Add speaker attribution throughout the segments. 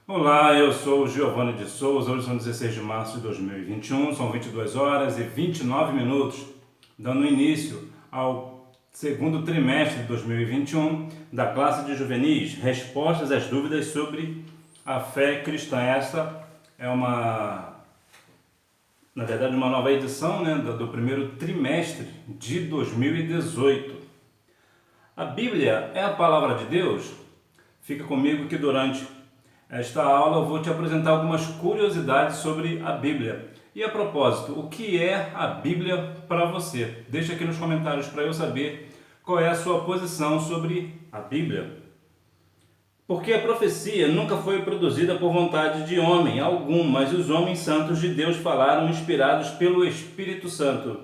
Speaker 1: Olá, eu sou o Giovanni de Souza. Hoje são 16 de março de 2021, são 22 horas e 29 minutos, dando início ao segundo trimestre de 2021 da classe de juvenis, respostas às dúvidas sobre a fé cristã. Esta é na verdade, uma nova edição, né, do primeiro trimestre de 2018. A Bíblia é a palavra de Deus? Fica comigo que durante esta aula eu vou te apresentar algumas curiosidades sobre a Bíblia. E a propósito, o que é a Bíblia para você? Deixa aqui nos comentários para eu saber qual é a sua posição sobre a Bíblia. Porque a profecia nunca foi produzida por vontade de homem algum, mas os homens santos de Deus falaram inspirados pelo Espírito Santo.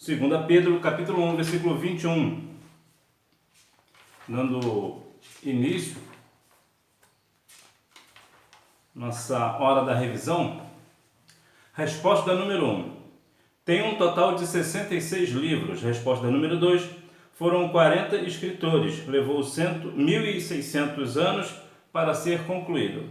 Speaker 1: 2 Pedro, capítulo 1, versículo 21. Dando início nossa hora da revisão. Resposta número 1. Tem um total de 66 livros. Resposta número 2. Foram 40 escritores. Levou 1.600 anos para ser concluído.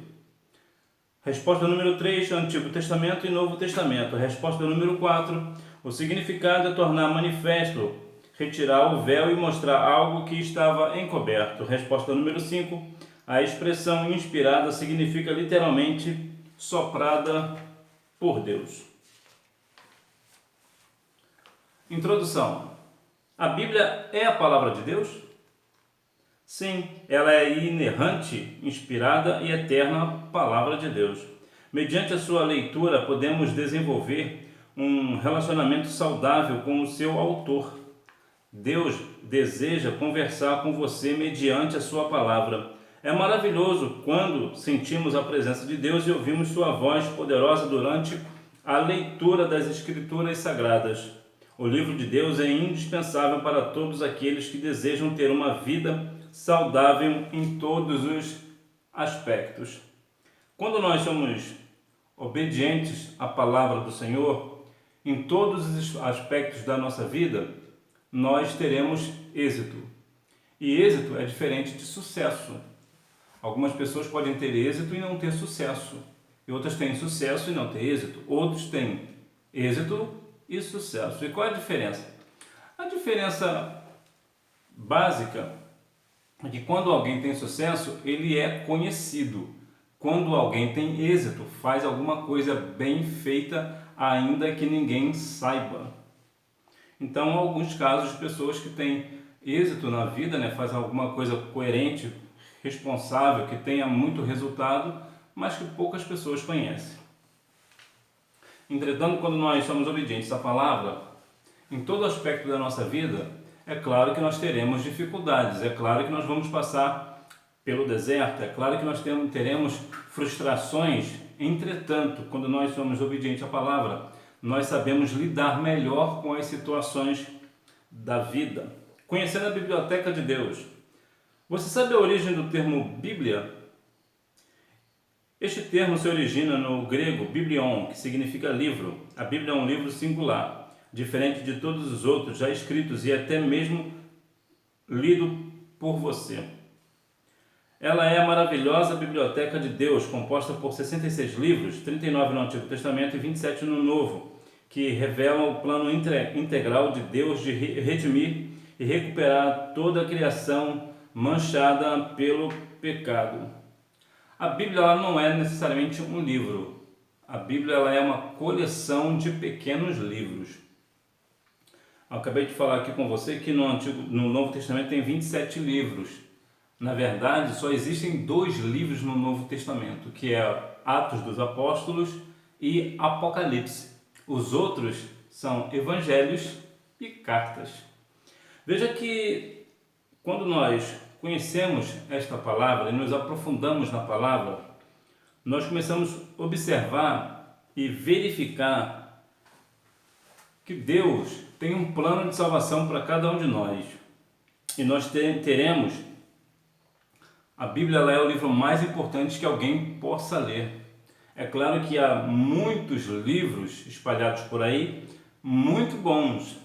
Speaker 1: Resposta número 3. Antigo Testamento e Novo Testamento. Resposta número 4. O significado é tornar manifesto, retirar o véu e mostrar algo que estava encoberto. Resposta número 5. A expressão inspirada significa literalmente soprada por Deus. Introdução. A Bíblia é a palavra de Deus? Sim, ela é inerrante, inspirada e eterna palavra de Deus. Mediante a sua leitura, podemos desenvolver um relacionamento saudável com o seu autor. Deus deseja conversar com você mediante a sua palavra. É maravilhoso quando sentimos a presença de Deus e ouvimos sua voz poderosa durante a leitura das Escrituras Sagradas. O livro de Deus é indispensável para todos aqueles que desejam ter uma vida saudável em todos os aspectos. Quando nós somos obedientes à palavra do Senhor, em todos os aspectos da nossa vida, nós teremos êxito. E êxito é diferente de sucesso. Algumas pessoas podem ter êxito e não ter sucesso. E outras têm sucesso e não ter êxito. Outros têm êxito e sucesso. E qual é a diferença? A diferença básica é que quando alguém tem sucesso, ele é conhecido. Quando alguém tem êxito, faz alguma coisa bem feita, ainda que ninguém saiba. Então, em alguns casos, pessoas que têm êxito na vida, fazem alguma coisa coerente, responsável, que tenha muito resultado, mas que poucas pessoas conhecem. Entretanto, quando nós somos obedientes à palavra, em todo aspecto da nossa vida, é claro que nós teremos dificuldades, é claro que nós vamos passar pelo deserto, é claro que nós teremos frustrações. Entretanto, quando nós somos obedientes à palavra, nós sabemos lidar melhor com as situações da vida. Conhecendo a biblioteca de Deus. Você sabe a origem do termo Bíblia? Este termo se origina no grego biblion, que significa livro. A Bíblia é um livro singular, diferente de todos os outros já escritos e até mesmo lido por você. Ela é a maravilhosa biblioteca de Deus, composta por 66 livros, 39 no Antigo Testamento e 27 no Novo, que revelam o plano integral de Deus de redimir e recuperar toda a criação manchada pelo pecado. A Bíblia ela não é necessariamente um livro. A Bíblia ela é uma coleção de pequenos livros. Eu acabei de falar aqui com você que no Novo Testamento tem 27 livros. Na verdade, só existem 2 livros no Novo Testamento, que é Atos dos Apóstolos e Apocalipse. Os outros são Evangelhos e Cartas. Veja que quando nós conhecemos esta palavra e nos aprofundamos na palavra, nós começamos a observar e verificar que Deus tem um plano de salvação para cada um de nós. E nós teremos, a Bíblia ela é o livro mais importante que alguém possa ler. É claro que há muitos livros espalhados por aí, muito bons,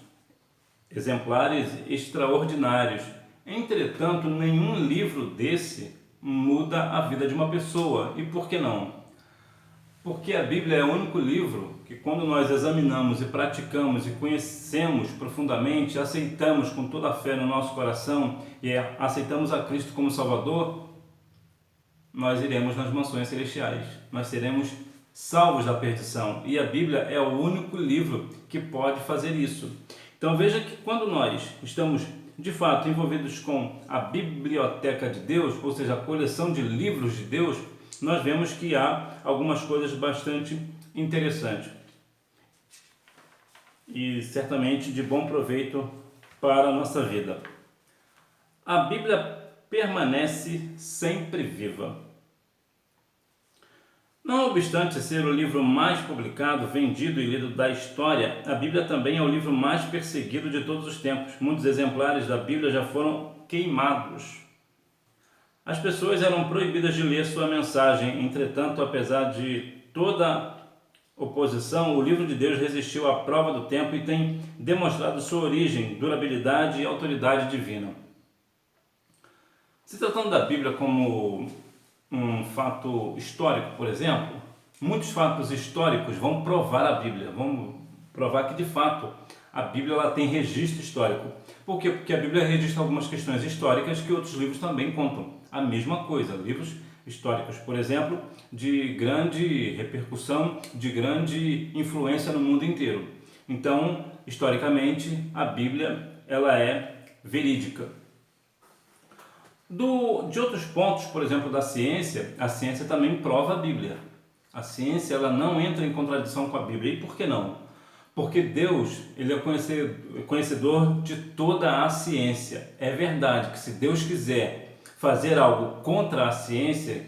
Speaker 1: exemplares extraordinários. Entretanto, nenhum livro desse muda a vida de uma pessoa. E por que não? Porque a Bíblia é o único livro que, quando nós examinamos e praticamos e conhecemos profundamente, aceitamos com toda a fé no nosso coração e aceitamos a Cristo como Salvador, nós iremos nas mansões celestiais, nós seremos salvos da perdição. E a Bíblia é o único livro que pode fazer isso. Então veja que quando nós estamos de fato envolvidos com a biblioteca de Deus, ou seja, a coleção de livros de Deus, nós vemos que há algumas coisas bastante interessantes e certamente de bom proveito para a nossa vida. A Bíblia permanece sempre viva. Não obstante ser o livro mais publicado, vendido e lido da história, a Bíblia também é o livro mais perseguido de todos os tempos. Muitos exemplares da Bíblia já foram queimados. As pessoas eram proibidas de ler sua mensagem, entretanto, apesar de toda oposição, o livro de Deus resistiu à prova do tempo e tem demonstrado sua origem, durabilidade e autoridade divina. Se tratando da Bíblia como um fato histórico, por exemplo, muitos fatos históricos vão provar a Bíblia, vão provar que de fato a Bíblia ela tem registro histórico. Por quê? Porque a Bíblia registra algumas questões históricas que outros livros também contam. A mesma coisa, livros históricos, por exemplo, de grande repercussão, de grande influência no mundo inteiro. Então, historicamente, a Bíblia ela é verídica. De outros pontos, por exemplo, da ciência, a ciência também prova a Bíblia. A ciência ela não entra em contradição com a Bíblia. E por que não? Porque Deus ele é conhecedor de toda a ciência. É verdade que se Deus quiser fazer algo contra a ciência,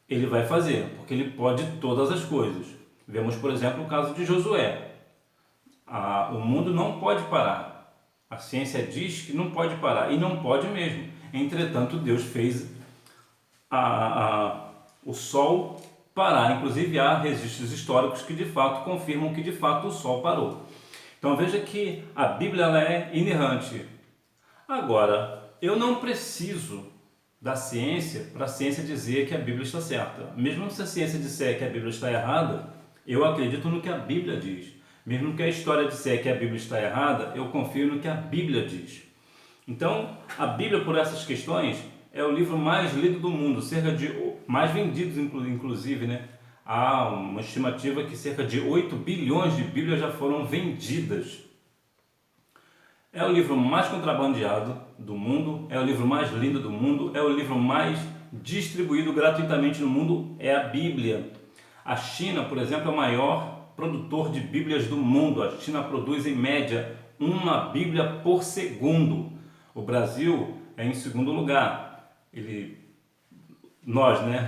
Speaker 1: Ele vai fazer, porque Ele pode todas as coisas. Vemos, por exemplo, o caso de Josué. O mundo não pode parar. A ciência diz que não pode parar, e não pode mesmo. Entretanto, Deus fez o Sol parar. Inclusive, há registros históricos que de fato confirmam que de fato o Sol parou. Então veja que a Bíblia ela é inerrante. Agora, eu não preciso da ciência para a ciência dizer que a Bíblia está certa. Mesmo se a ciência disser que a Bíblia está errada, eu acredito no que a Bíblia diz. Mesmo que a história disser que a Bíblia está errada, eu confio no que a Bíblia diz. Então, a Bíblia, por essas questões, é o livro mais lido do mundo, mais vendidos, inclusive, né? Há uma estimativa que cerca de 8 bilhões de Bíblias já foram vendidas. É o livro mais contrabandeado do mundo, é o livro mais lido do mundo, é o livro mais distribuído gratuitamente no mundo, é a Bíblia. A China, por exemplo, é o maior produtor de Bíblias do mundo. A China produz, em média, uma Bíblia por segundo. O Brasil é em segundo lugar.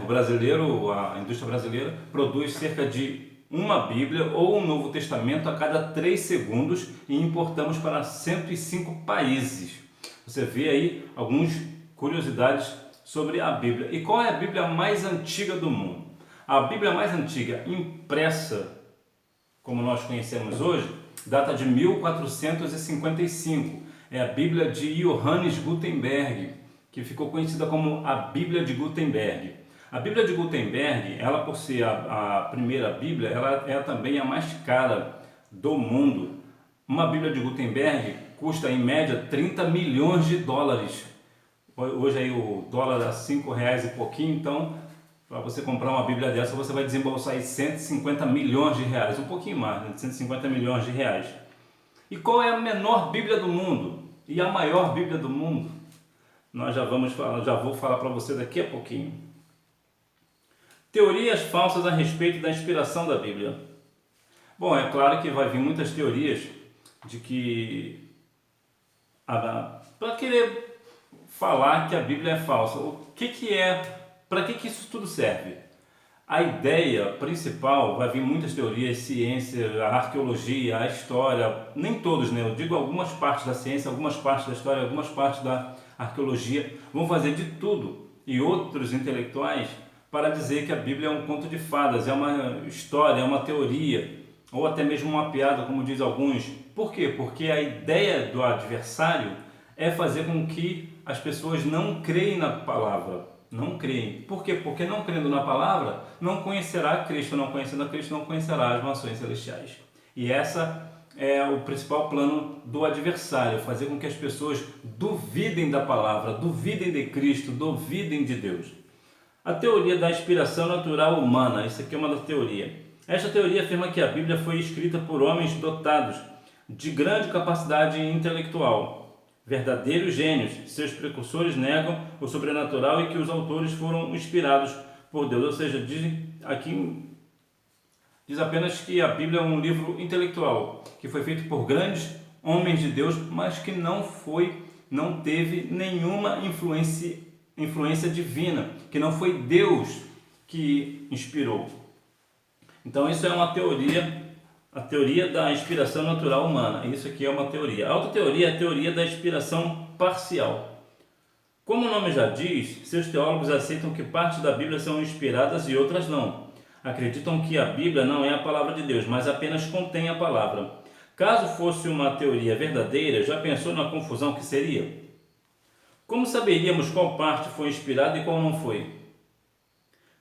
Speaker 1: O brasileiro, a indústria brasileira, produz cerca de uma Bíblia ou um Novo Testamento a cada 3 segundos e importamos para 105 países. Você vê aí algumas curiosidades sobre a Bíblia. E qual é a Bíblia mais antiga do mundo? A Bíblia mais antiga impressa, como nós conhecemos hoje, data de 1455. É a Bíblia de Johannes Gutenberg, que ficou conhecida como a Bíblia de Gutenberg. A Bíblia de Gutenberg, ela por ser a primeira Bíblia, ela é também a mais cara do mundo. Uma Bíblia de Gutenberg custa em média 30 milhões de dólares. Hoje aí o dólar é R$5 e pouquinho, então para você comprar uma Bíblia dessa você vai desembolsar aí 150 milhões de reais, um pouquinho mais, né? 150 milhões de reais. E qual é a menor Bíblia do mundo? E a maior Bíblia do mundo? Nós já vou falar para você daqui a pouquinho. Teorias falsas a respeito da inspiração da Bíblia. Bom, é claro que vai vir muitas teorias de que para querer falar que a Bíblia é falsa. Para que isso tudo serve? A ideia principal, vai vir muitas teorias, ciência, a arqueologia, a história, nem todos, né? Eu digo algumas partes da ciência, algumas partes da história, algumas partes da arqueologia, vão fazer de tudo, e outros intelectuais, para dizer que a Bíblia é um conto de fadas, é uma história, é uma teoria, ou até mesmo uma piada, como diz alguns. Por quê? Porque a ideia do adversário é fazer com que as pessoas não creem na palavra. não creem. Por quê? Porque não crendo na palavra, não conhecerá Cristo, não conhecendo a Cristo, não conhecerá as mansões celestiais. E essa é o principal plano do adversário, fazer com que as pessoas duvidem da palavra, duvidem de Cristo, duvidem de Deus. A teoria da inspiração natural humana, isso aqui é uma das teorias. Esta teoria afirma que a Bíblia foi escrita por homens dotados de grande capacidade intelectual, verdadeiros gênios. Seus precursores negam o sobrenatural e que os autores foram inspirados por Deus. Ou seja, diz apenas que a Bíblia é um livro intelectual, que foi feito por grandes homens de Deus, mas que não teve nenhuma influência divina, que não foi Deus que inspirou. Então isso é uma teoria, a teoria da inspiração natural humana. Isso aqui é uma teoria. A outra teoria é a teoria da inspiração parcial. Como o nome já diz, seus teólogos aceitam que partes da Bíblia são inspiradas e outras não. Acreditam que a Bíblia não é a palavra de Deus, mas apenas contém a palavra. Caso fosse uma teoria verdadeira, já pensou na confusão que seria? Como saberíamos qual parte foi inspirada e qual não foi?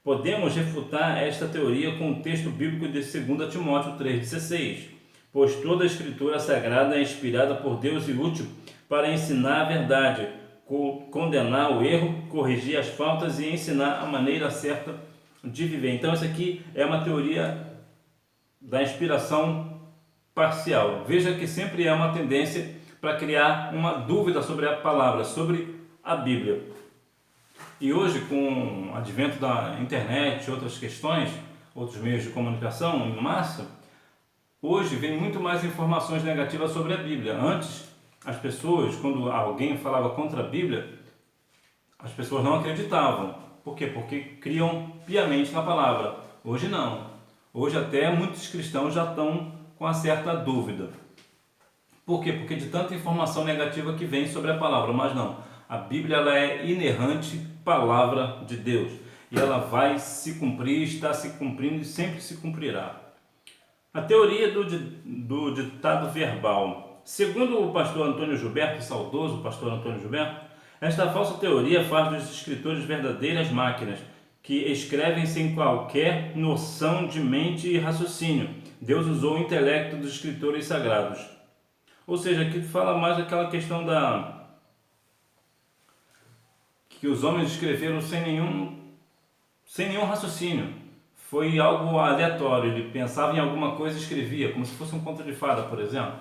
Speaker 1: Podemos refutar esta teoria com o texto bíblico de 2 Timóteo 3,16, pois toda a escritura sagrada é inspirada por Deus e útil para ensinar a verdade, condenar o erro, corrigir as faltas e ensinar a maneira certa de viver. Então essa aqui é uma teoria da inspiração parcial. Veja que sempre é uma tendência para criar uma dúvida sobre a palavra, sobre a Bíblia. E hoje, com o advento da internet e outras questões, outros meios de comunicação em massa, hoje vem muito mais informações negativas sobre a Bíblia. Antes, as pessoas, quando alguém falava contra a Bíblia, as pessoas não acreditavam. Por quê? Porque criam piamente na palavra. Hoje não. Hoje até muitos cristãos já estão com uma certa dúvida. Por quê? Porque de tanta informação negativa que vem sobre a palavra, mas não. A Bíblia ela é inerrante palavra de Deus e ela vai se cumprir, está se cumprindo e sempre se cumprirá. A teoria do ditado verbal. Segundo o pastor Antônio Gilberto, saudoso pastor Antônio Gilberto, esta falsa teoria faz dos escritores verdadeiras máquinas que escrevem sem qualquer noção de mente e raciocínio. Deus usou o intelecto dos escritores sagrados. Ou seja, aqui fala mais daquela questão que os homens escreveram sem nenhum raciocínio. Foi algo aleatório, ele pensava em alguma coisa e escrevia, como se fosse um conto de fada, por exemplo.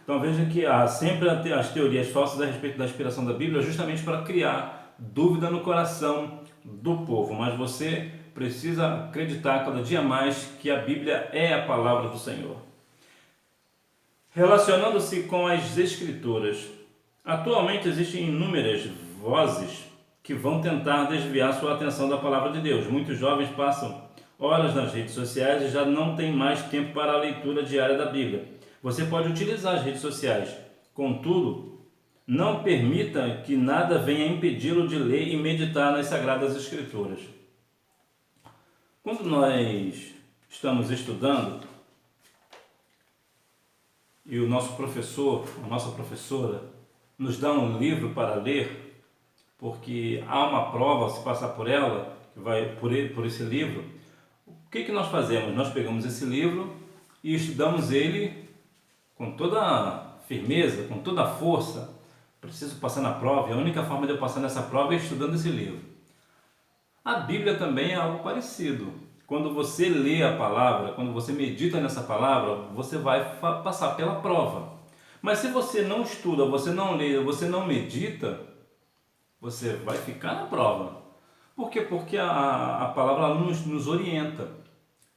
Speaker 1: Então veja que há sempre as teorias falsas a respeito da inspiração da Bíblia, justamente para criar dúvida no coração do povo. Mas você precisa acreditar cada dia mais que a Bíblia é a palavra do Senhor. Relacionando-se com as Escrituras. Atualmente existem inúmeras vozes que vão tentar desviar sua atenção da palavra de Deus. Muitos jovens passam horas nas redes sociais e já não têm mais tempo para a leitura diária da Bíblia. Você pode utilizar as redes sociais, contudo, não permita que nada venha impedi-lo de ler e meditar nas Sagradas Escrituras. Quando nós estamos estudando e o nosso professor, a nossa professora, nos dá um livro para ler, porque há uma prova, se passar por ela, que vai por esse livro, o que nós fazemos? Nós pegamos esse livro e estudamos ele com toda a firmeza, com toda a força. Preciso passar na prova, e a única forma de eu passar nessa prova é estudando esse livro. A Bíblia também é algo parecido. Quando você lê a palavra, quando você medita nessa palavra, você vai passar pela prova. Mas se você não estuda, você não lê, você não medita, você vai ficar na prova. Por quê? Porque a palavra ela nos orienta,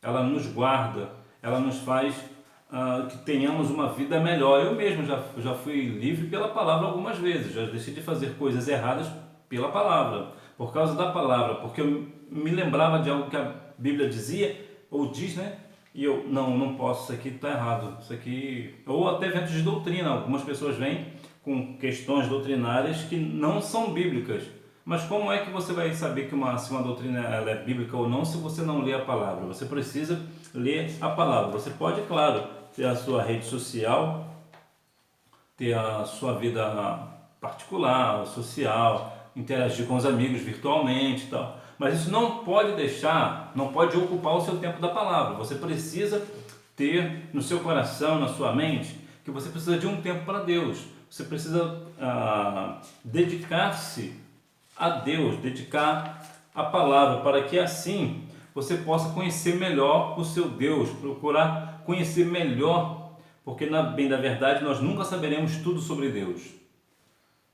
Speaker 1: ela nos guarda, ela nos faz que tenhamos uma vida melhor. Eu mesmo já fui livre pela palavra algumas vezes, já deixei de fazer coisas erradas pela palavra, por causa da palavra, porque eu me lembrava de algo que a Bíblia dizia, ou diz, né? E eu, não posso, isso aqui está errado, isso aqui... Ou até eventos de doutrina, algumas pessoas vêm com questões doutrinárias que não são bíblicas. Mas como é que você vai saber que se uma doutrina ela é bíblica ou não se você não lê a palavra? Você precisa ler a palavra. Você pode, claro, ter a sua rede social, ter a sua vida particular, social, interagir com os amigos virtualmente e tal. Mas isso não pode não pode ocupar o seu tempo da palavra. Você precisa ter no seu coração, na sua mente, que você precisa de um tempo para Deus. Você precisa dedicar-se a Deus, dedicar a palavra, para que assim você possa conhecer melhor o seu Deus, procurar conhecer melhor, porque bem da verdade nós nunca saberemos tudo sobre Deus.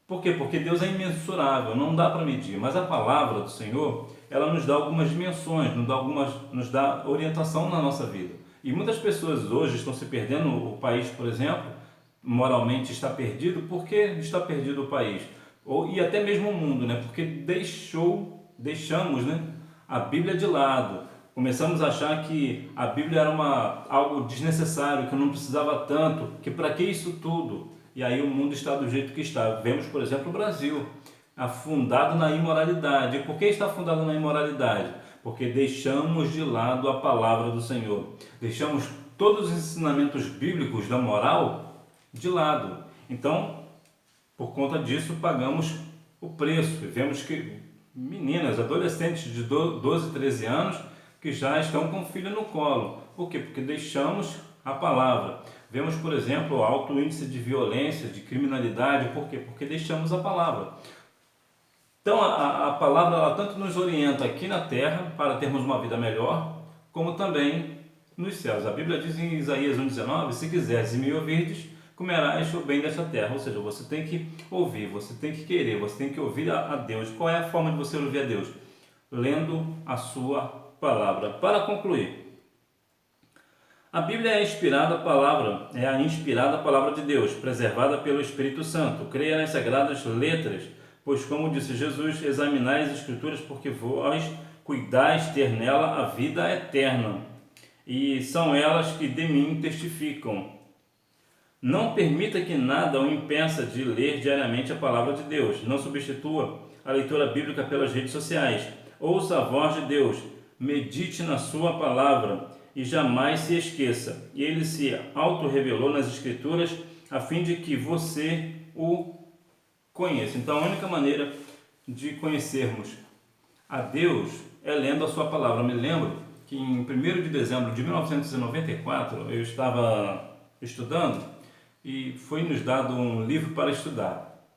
Speaker 1: Por quê? Porque Deus é imensurável, não dá para medir, mas a palavra do Senhor, ela nos dá algumas dimensões, nos dá orientação na nossa vida. E muitas pessoas hoje estão se perdendo, o país, por exemplo, moralmente está perdido. Por que está perdido o país? E até mesmo o mundo, né? Porque deixamos, né, a Bíblia de lado. Começamos a achar que a Bíblia era algo desnecessário, que não precisava tanto, que para que isso tudo? E aí o mundo está do jeito que está. Vemos, por exemplo, o Brasil, afundado na imoralidade. E por que está afundado na imoralidade? Porque deixamos de lado a palavra do Senhor. Deixamos todos os ensinamentos bíblicos da moral de lado. Então, por conta disso, pagamos o preço. E vemos que meninas, adolescentes de 12, 13 anos, que já estão com o filho no colo. Por quê? Porque deixamos a palavra. Vemos, por exemplo, o alto índice de violência, de criminalidade. Por quê? Porque deixamos a palavra. Então, a palavra ela tanto nos orienta aqui na terra para termos uma vida melhor, como também nos céus. A Bíblia diz em Isaías 1,19: se quiseres e me ouvirdes, comerás o bem desta terra. Ou seja, você tem que ouvir, você tem que querer, você tem que ouvir a Deus. Qual é a forma de você ouvir a Deus? Lendo a sua palavra. Para concluir, a Bíblia é a inspirada palavra de Deus, preservada pelo Espírito Santo. Creia nas sagradas letras, pois, como disse Jesus, examinai as Escrituras, porque vós cuidais ter nela a vida eterna, e são elas que de mim testificam. Não permita que nada o impeça de ler diariamente a palavra de Deus. Não substitua a leitura bíblica pelas redes sociais. Ouça a voz de Deus, medite na sua palavra e jamais se esqueça. Ele se auto-revelou nas Escrituras a fim de que você o conheça. Então, a única maneira de conhecermos a Deus é lendo a sua palavra. Eu me lembro que em 1º de dezembro de 1994 eu estava estudando e foi nos dado um livro para estudar.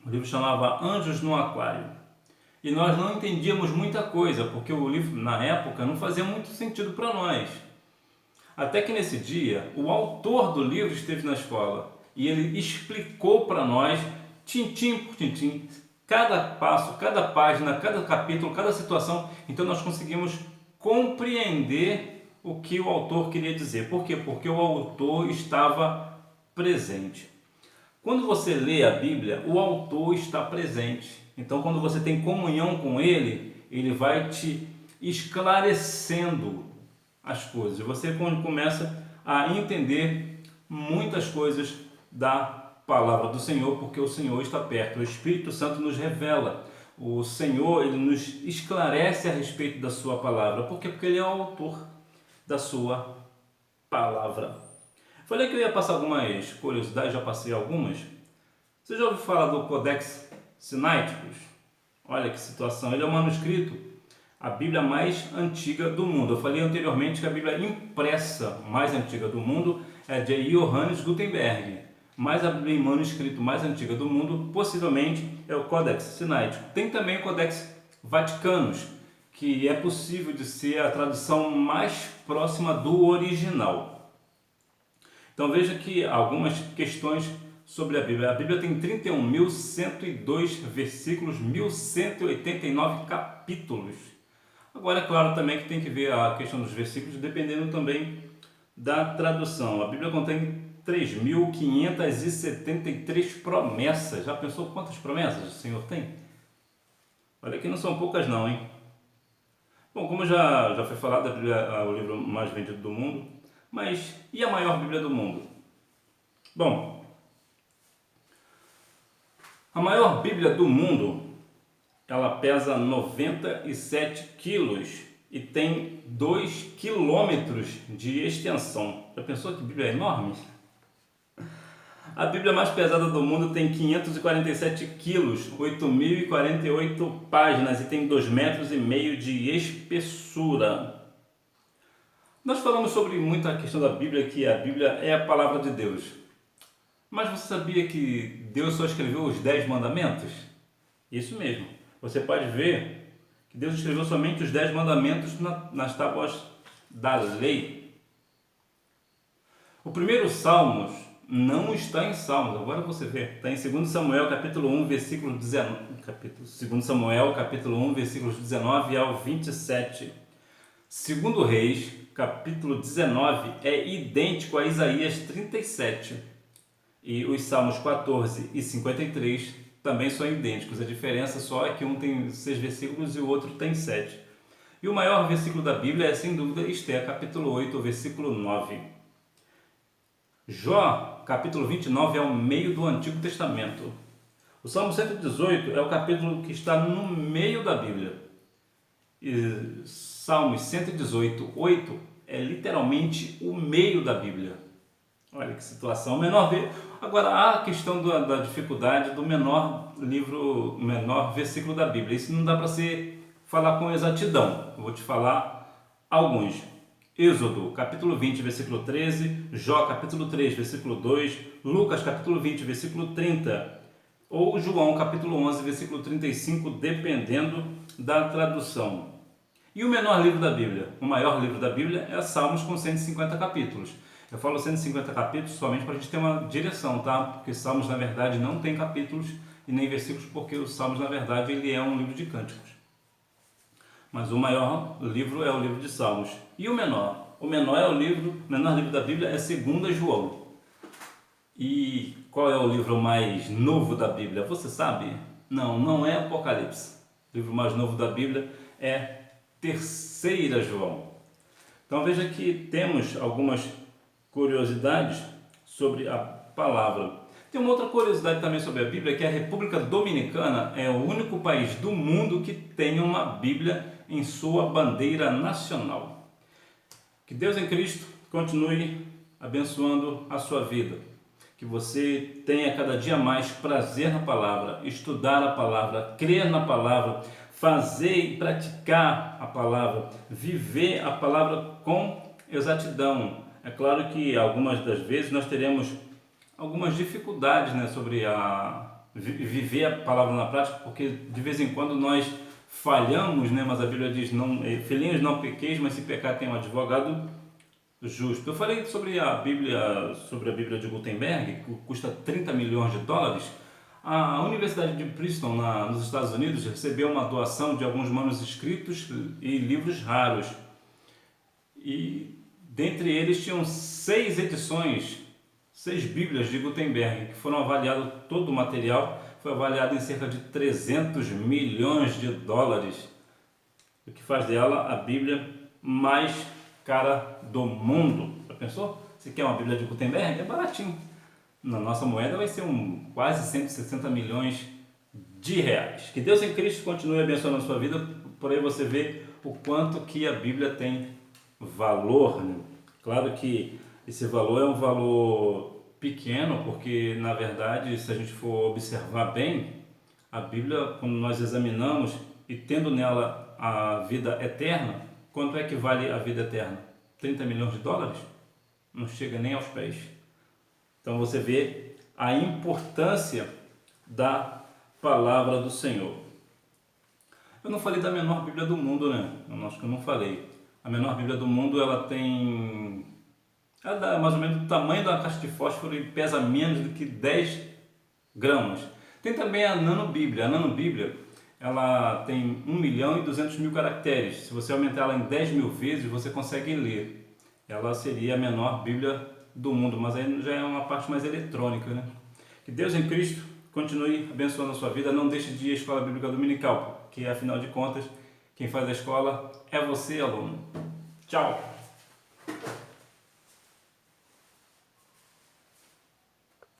Speaker 1: O livro chamava Anjos no Aquário. E nós não entendíamos muita coisa, porque o livro, na época, não fazia muito sentido para nós. Até que nesse dia, o autor do livro esteve na escola e ele explicou para nós, tintim por tintim, cada passo, cada página, cada capítulo, cada situação. Então nós conseguimos compreender o que o autor queria dizer. Por quê? Porque o autor estava presente. Quando você lê a Bíblia, o autor está presente. Então, quando você tem comunhão com ele, ele vai te esclarecendo as coisas. Você começa a entender muitas coisas da palavra do Senhor, porque o Senhor está perto. O Espírito Santo nos revela. O Senhor, ele nos esclarece a respeito da sua palavra. Por quê? Porque ele é o autor da sua palavra. Falei que eu ia passar algumas curiosidades, já passei algumas. Você já ouviu falar do Codex Sinaiticus? Olha que situação, ele é um manuscrito, a Bíblia mais antiga do mundo. Eu falei anteriormente que a Bíblia impressa mais antiga do mundo é de Johannes Gutenberg, mas a Bíblia em manuscrito mais antiga do mundo, possivelmente, é o Codex Sinaiticus. Tem também o Codex Vaticanus, que é possível de ser a tradução mais próxima do original. Então veja que algumas questões sobre a Bíblia. A Bíblia tem 31.102 versículos, 1.189 capítulos. Agora é claro também que tem que ver a questão dos versículos dependendo também da tradução. A Bíblia contém 3.573 promessas. Já pensou quantas promessas o Senhor tem? Olha que não são poucas não, hein? Bom, como já foi falado, a Bíblia é o livro mais vendido do mundo. Mas e a maior Bíblia do mundo? Bom, a maior Bíblia do mundo, ela pesa 97 quilos e tem 2 quilômetros de extensão. Já pensou que Bíblia é enorme? A Bíblia mais pesada do mundo tem 547 quilos, 8.048 páginas e tem 2,5 metros de espessura. Nós falamos sobre muita questão da Bíblia, que a Bíblia é a palavra de Deus. Mas você sabia que Deus só escreveu os 10 mandamentos? Isso mesmo. Você pode ver que Deus escreveu somente os 10 mandamentos nas tábuas da lei. O primeiro Salmos não está em Salmos, agora você vê. Está em 2 Samuel, capítulo 1, versículo 19. 2 Samuel, capítulo 1, versículos 19 ao 27. 2 Reis, capítulo 19, é idêntico a Isaías 37. E os Salmos 14 e 53 também são idênticos. A diferença só é que um tem 6 versículos e o outro tem 7. E o maior versículo da Bíblia é, sem dúvida, Esther, capítulo 8, versículo 9. Jó, capítulo 29, é o meio do Antigo Testamento. O Salmo 118 é o capítulo que está no meio da Bíblia. E Salmos 118, 8 é literalmente o meio da Bíblia. Olha que situação. Agora, a questão da dificuldade do menor versículo da Bíblia. Isso não dá para falar com exatidão. Eu vou te falar alguns. Êxodo, capítulo 20, versículo 13. Jó, capítulo 3, versículo 2. Lucas, capítulo 20, versículo 30. Ou João, capítulo 11, versículo 35, dependendo da tradução. E o menor livro da Bíblia? O maior livro da Bíblia é Salmos, com 150 capítulos. Eu falo 150 capítulos somente para a gente ter uma direção, tá? Porque Salmos, na verdade, não tem capítulos e nem versículos, porque o Salmos, na verdade, ele é um livro de cânticos. Mas o maior livro é o livro de Salmos. E o menor? O menor livro da Bíblia é 2 João. E qual é o livro mais novo da Bíblia? Você sabe? Não é Apocalipse. O livro mais novo da Bíblia é 3 João. Então veja que temos algumas curiosidades sobre a palavra. Tem uma outra curiosidade também sobre a Bíblia, que a República Dominicana é o único país do mundo que tem uma Bíblia em sua bandeira nacional. Que Deus em Cristo continue abençoando a sua vida. Que você tenha cada dia mais prazer na palavra, estudar a palavra, crer na palavra, fazer e praticar a palavra, viver a palavra com exatidão. É claro que algumas das vezes nós teremos algumas dificuldades, né, sobre viver a palavra na prática, porque de vez em quando nós falhamos, né, mas a Bíblia diz, filhinhos, não pequeis, mas se pecar tem um advogado justo. Eu falei sobre a Bíblia de Gutenberg, que custa 30 milhões de dólares. A Universidade de Princeton, nos Estados Unidos, recebeu uma doação de alguns manuscritos e livros raros. E dentre eles tinham 6 edições, 6 Bíblias de Gutenberg, que foram avaliadas, todo o material foi avaliado em cerca de 300 milhões de dólares, o que faz dela a Bíblia mais cara do mundo. Já pensou? Você quer uma Bíblia de Gutenberg? É baratinho. Na nossa moeda vai ser quase 160 milhões de reais. Que Deus em Cristo continue abençoando a sua vida. Por aí você vê o quanto que a Bíblia tem valor, né? Claro que esse valor é um valor pequeno, porque na verdade, se a gente for observar bem, a Bíblia, quando nós examinamos e tendo nela a vida eterna, quanto é que vale a vida eterna? 30 milhões de dólares? Não chega nem aos pés. Então você vê a importância da palavra do Senhor. Eu não falei da menor Bíblia do mundo, né? Eu acho que eu não falei. A menor Bíblia do mundo, ela dá mais ou menos o tamanho da caixa de fósforo e pesa menos do que 10 gramas. Tem também a Nanobíblia. A Nanobíblia, ela tem 1.200.000 caracteres. Se você aumentar ela em 10 mil vezes, você consegue ler. Ela seria a menor Bíblia do mundo, mas aí já é uma parte mais eletrônica, né? Que Deus em Cristo continue abençoando a sua vida. Não deixe de ir à Escola Bíblica Dominical, porque afinal de contas, quem faz a escola é você, aluno. Tchau!